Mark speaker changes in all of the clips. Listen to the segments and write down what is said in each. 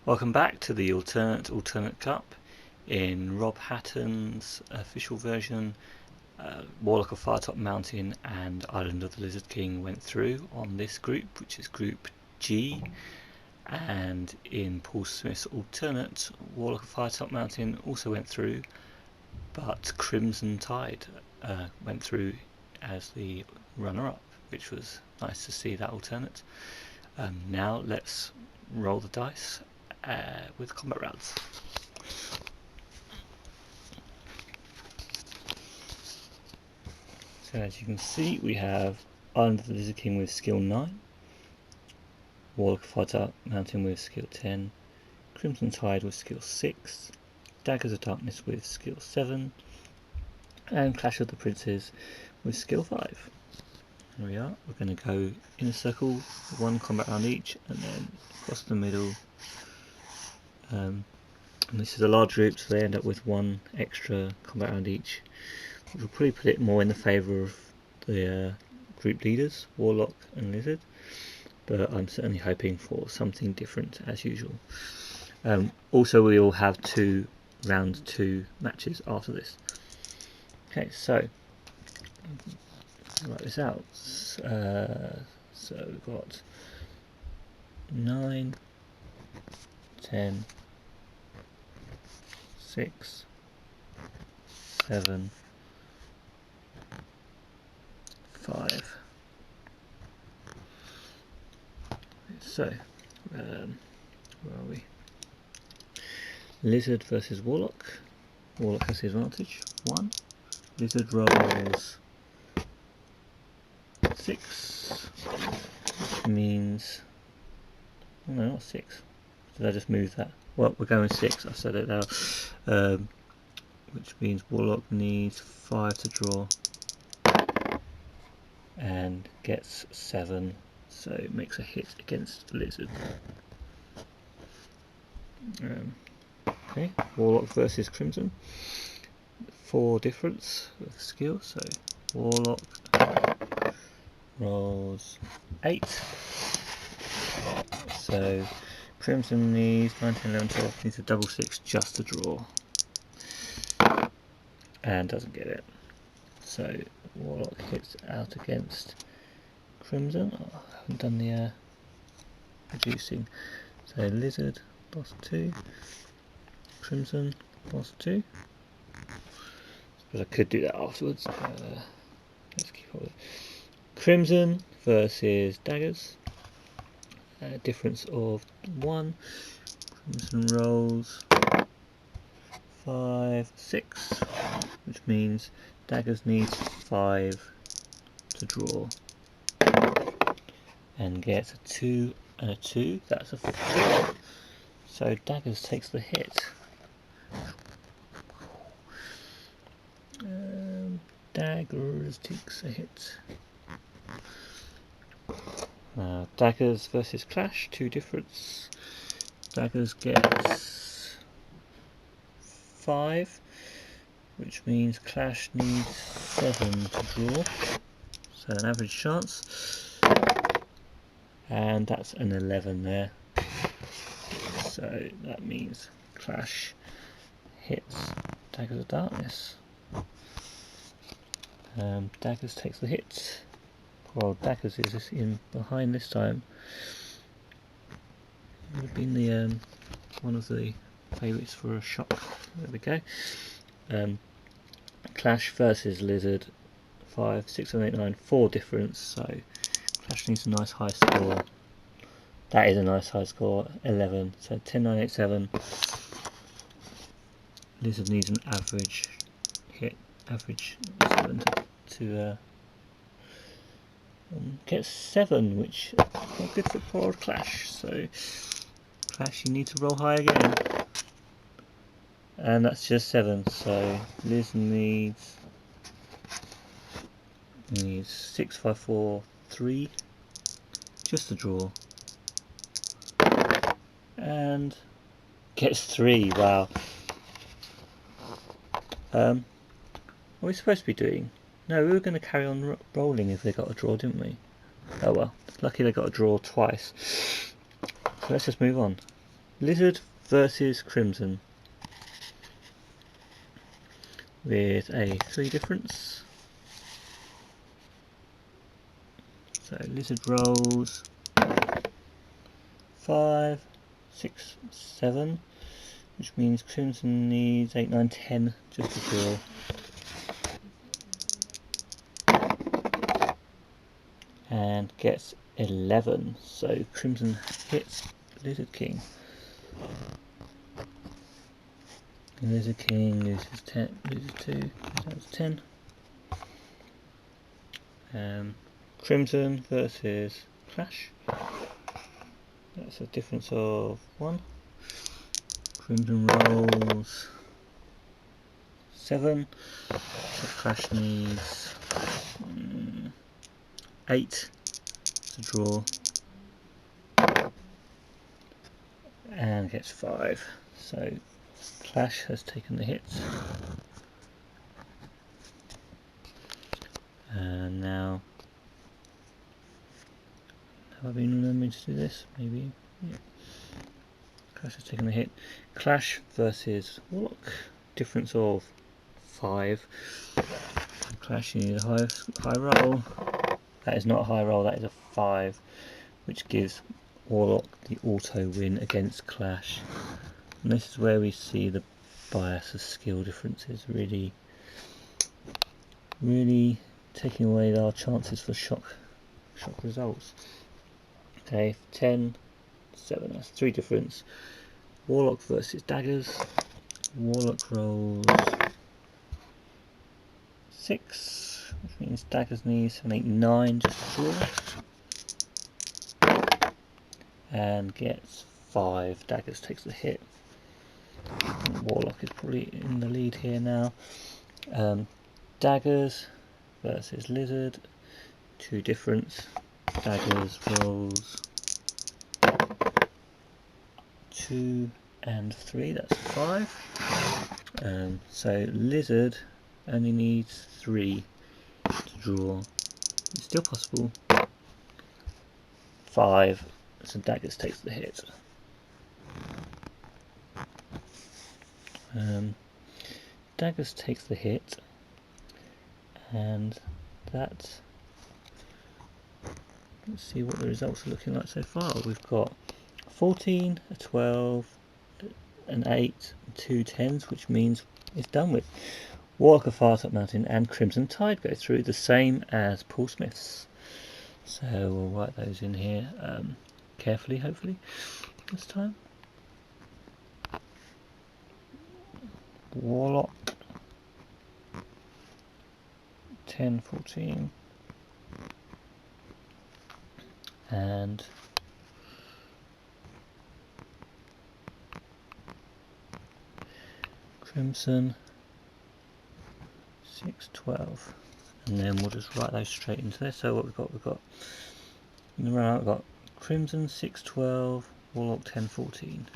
Speaker 1: Welcome back to the alternate cup. In Rob Hatton's official version, Warlock of Firetop Mountain and Island of the Lizard King went through on this group, which is Group G. And in Paul Smith's alternate, Warlock of Firetop Mountain also went through, but Crimson Tide went through as the runner-up, which was nice to see that alternate. Now let's roll the dice with combat rounds. So as you can see, we have Island of the Lizard King with skill 9, Warlock of Firetop Mountain with skill 10, Crimson Tide with skill 6, Daggers of Darkness with skill 7, and Clash of the Princes with skill 5. Here we are. We're going to go in a circle, one combat round each, and then across the middle. And this is a large group, so they end up with one extra combat round each, which will probably put it more in the favour of the group leaders, Warlock and Lizard, but I'm certainly hoping for something different as usual. Also, we will have two round 2 matches after this. Okay, so write this out. So we've got 9, 10, 6, 7, 5. So, where are we? Lizard versus Warlock. Warlock has the advantage. 1. Lizard rolls 6, which means, oh no, not 6. Did I just move that? Well, we're going 6. I said it now. Which means Warlock needs 5 to draw and gets 7, so it makes a hit against Lizard. Okay, Warlock versus Crimson. 4 difference with skill, so Warlock rolls 8. So Crimson needs 9, 10, 11, 12, needs a double 6 just to draw. And doesn't get it. So Warlock hits out against Crimson. Oh, I haven't done the reducing. So Lizard, boss 2. Crimson, boss 2. But I could do that afterwards. Let's keep on. Crimson versus Daggers. Difference of 1. Crimson rolls 5, 6, which means Daggers needs 5 to draw and gets a 2 and a 2. That's a 4. So Daggers takes the hit. Daggers takes a hit. Daggers versus Clash, 2 difference. Daggers gets 5, which means Clash needs 7 to draw, so an average chance, and that's an 11 there, so that means Clash hits Daggers of Darkness. Daggers takes the hit. Poor old Daggers is in behind this time. It would have been the one of the favourites for a shock. There we go. Clash versus Lizard, 5, 6, 7, 8, 9, 4 difference, so Clash needs a nice high score. That is a nice high score, 11, so 10, 9, 8, 7. Lizard needs an average hit, average 7 to get 7, which is not good for poor old Clash, so Clash, you need to roll high again. And that's just 7, so Liz needs 6, 5, 4, 3 just to draw. And gets 3, wow. What are we supposed to be doing? No, we were going to carry on rolling if they got a draw, didn't we? Oh well, lucky they got a draw twice. So let's just move on. Lizard versus Crimson with a 3 difference. So Lizard rolls 5, 6, 7, which means Crimson needs 8, 9, 10 just to draw. And gets 11, so Crimson hits Lizard King. And Lizard King loses 10, loses 2, that's 10. Crimson versus Clash. That's a difference of 1. Crimson rolls 7, so Clash needs 8 to draw and gets 5. So Clash has taken the hit. And now, have I been remembering to do this? Maybe. Yeah. Clash has taken the hit. Clash versus Warlock. Difference of 5. Clash, you need a high roll. That is not a high roll, that is a 5, which gives Warlock the auto win against Clash. And this is where we see the bias of skill differences really taking away our chances for shock results. Okay, 10, 7, that's 3 difference. Warlock versus Daggers. Warlock rolls 6, which means Daggers needs 7, 8, 9 just to draw. And gets 5. Daggers takes the hit. Warlock is probably in the lead here now. Daggers versus Lizard. 2 difference. Daggers rolls 2 and 3, that's 5. So Lizard only needs 3 to draw. It's still possible. 5, so Daggers takes the hit. Daggers takes the hit, and that, let's see what the results are looking like so far. We've got 14, a 12, an 8, and 2 10s, which means it's done with. Warlock of Firetop Mountain and Crimson Tide go through, the same as Paul Smith's. So we'll write those in here carefully, hopefully, this time. Warlock 10, 14, and Crimson 6, 12, and then we'll just write those straight into there. So what we've got in the run out, we've got Crimson 6, 12, Warlock 10, 14.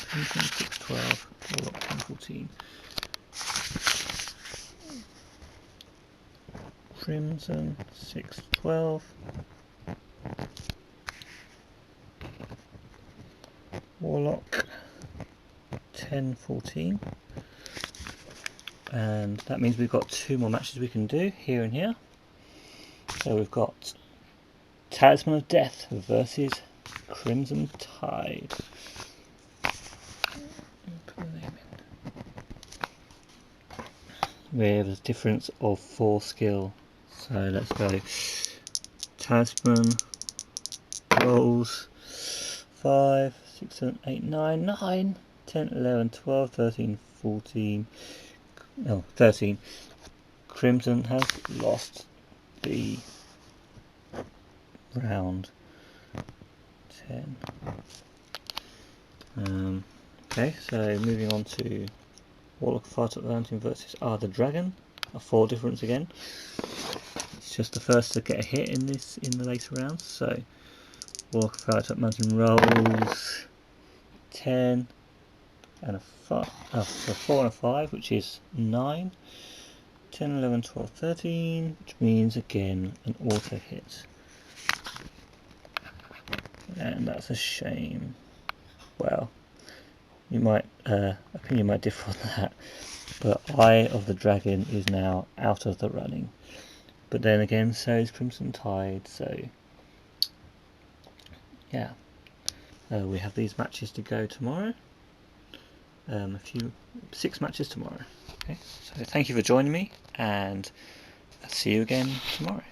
Speaker 1: Crimson 6, 12, Warlock 10, 14. Crimson 6, 12, Warlock 10, 14, and that means we've got 2 more matches we can do, here and here. So we've got Talisman of Death versus Crimson Tide. With a difference of 4 skill. So let's go. Talisman rolls 5, 6, 7, 8, 9, 9, 10, 11, 12, 13, 14, no, 13. Crimson has lost the round. 10. Okay, so moving on to Warlock of Firetop Mountain versus the Dragon. A 4 difference again. It's just the first to get a hit in the later rounds. So Warlock of Firetop Mountain rolls 10 and a 5. So 4 and a 5, which is 9. 10, 11, 12, 13, which means again an auto hit. And that's a shame. Well, you might opinion might differ on that, but Eye of the Dragon is now out of the running. But then again, so is Crimson Tide. So yeah, we have these matches to go tomorrow. 6 matches tomorrow. Okay, so thank you for joining me, and I'll see you again tomorrow.